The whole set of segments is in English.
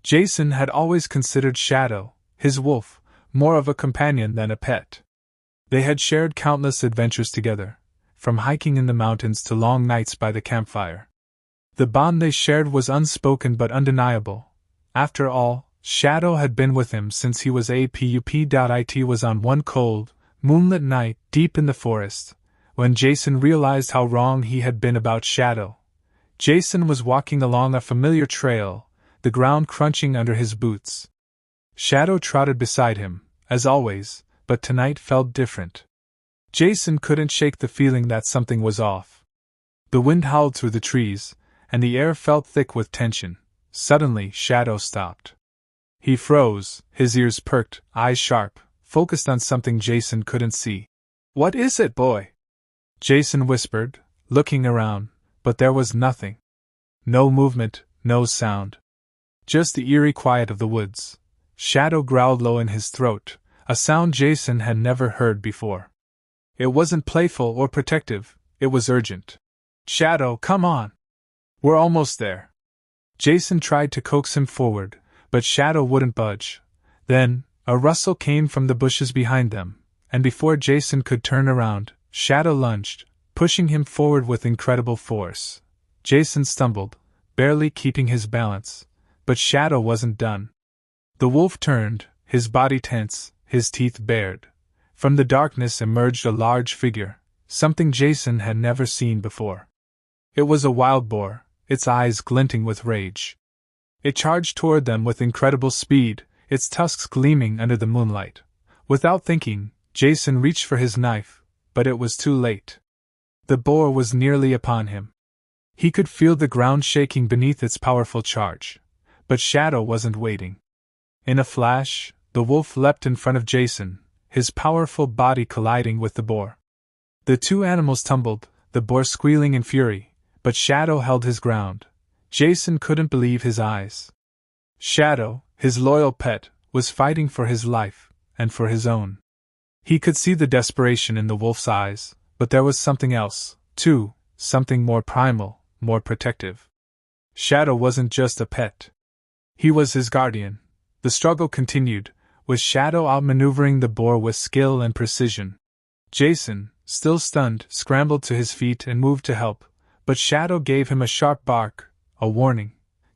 Jason had always considered Shadow, his wolf, more of a companion than a pet. They had shared countless adventures together, from hiking in the mountains to long nights by the campfire. The bond they shared was unspoken but undeniable. After all, Shadow had been with him since he was a pup. It was on one cold, moonlit night deep in the forest, when Jason realized how wrong he had been about Shadow. Jason was walking along a familiar trail, the ground crunching under his boots. Shadow trotted beside him, as always, but tonight felt different. Jason couldn't shake the feeling that something was off. The wind howled through the trees, and the air felt thick with tension. Suddenly, Shadow stopped. He froze, his ears perked, eyes sharp, focused on something Jason couldn't see. "What is it, boy?" Jason whispered, looking around, but there was nothing. No movement, no sound. Just the eerie quiet of the woods. Shadow growled low in his throat, a sound Jason had never heard before. It wasn't playful or protective, it was urgent. "Shadow, come on! We're almost there." Jason tried to coax him forward, but Shadow wouldn't budge. Then, a rustle came from the bushes behind them, and before Jason could turn around, Shadow lunged, pushing him forward with incredible force. Jason stumbled, barely keeping his balance, but Shadow wasn't done. The wolf turned, his body tense, his teeth bared. From the darkness emerged a large figure, something Jason had never seen before. It was a wild boar, its eyes glinting with rage. It charged toward them with incredible speed, its tusks gleaming under the moonlight. Without thinking, Jason reached for his knife, but it was too late. The boar was nearly upon him. He could feel the ground shaking beneath its powerful charge. But Shadow wasn't waiting. In a flash, the wolf leapt in front of Jason, his powerful body colliding with the boar. The two animals tumbled, the boar squealing in fury, but Shadow held his ground. Jason couldn't believe his eyes. Shadow, his loyal pet, was fighting for his life, and for his own. He could see the desperation in the wolf's eyes, but there was something else, too, something more primal, more protective. Shadow wasn't just a pet. He was his guardian. The struggle continued, with Shadow outmaneuvering the boar with skill and precision. Jason, still stunned, scrambled to his feet and moved to help, but Shadow gave him a sharp bark, a warning.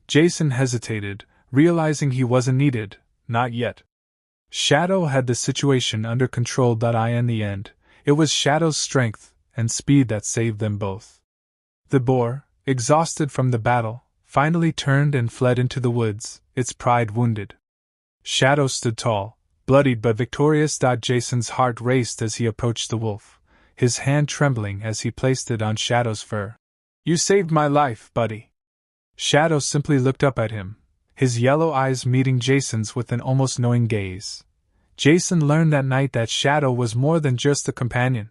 Jason hesitated, realizing he wasn't needed, not yet. Shadow had the situation under control. In the end, it was Shadow's strength and speed that saved them both. The boar, exhausted from the battle, finally turned and fled into the woods, its pride wounded. Shadow stood tall, bloodied but victorious. Jason's heart raced as he approached the wolf, his hand trembling as he placed it on Shadow's fur. "You saved my life, buddy." Shadow simply looked up at him, his yellow eyes meeting Jason's with an almost knowing gaze. Jason learned that night that Shadow was more than just a companion.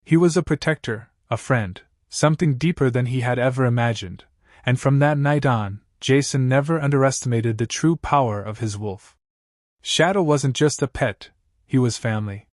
He was a protector, a friend, something deeper than he had ever imagined, and from that night on, Jason never underestimated the true power of his wolf. Shadow wasn't just a pet, he was family.